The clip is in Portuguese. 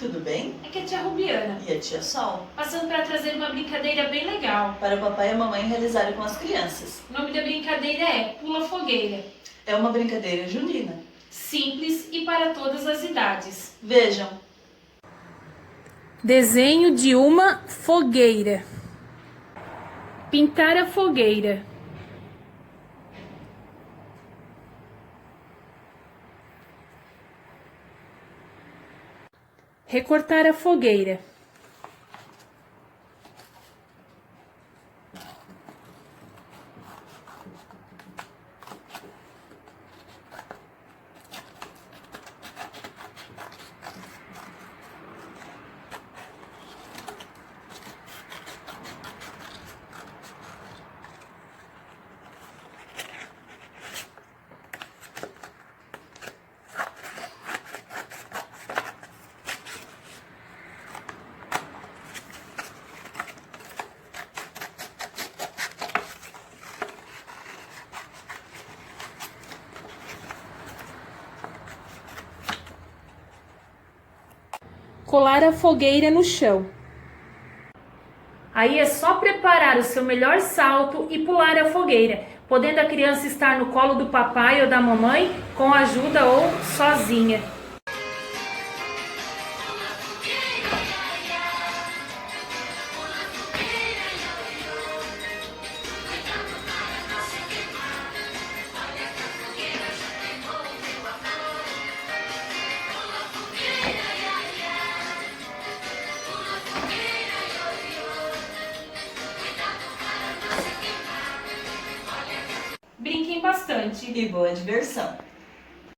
tudo bem? Aqui é a tia Rubiana, E a tia Sol? passando para trazer uma brincadeira bem legal. Para o papai e a mamãe realizarem com as crianças. O nome da brincadeira é Pula Fogueira. É uma brincadeira junina. Simples e para todas as idades. Vejam. Desenho de uma fogueira. Pintar a fogueira. Recortar a fogueira. Colar a fogueira no chão. Aí é só preparar o seu melhor salto e pular a fogueira, podendo a criança estar no colo do papai ou da mamãe, com ajuda ou sozinha. Brinquem bastante. E boa diversão.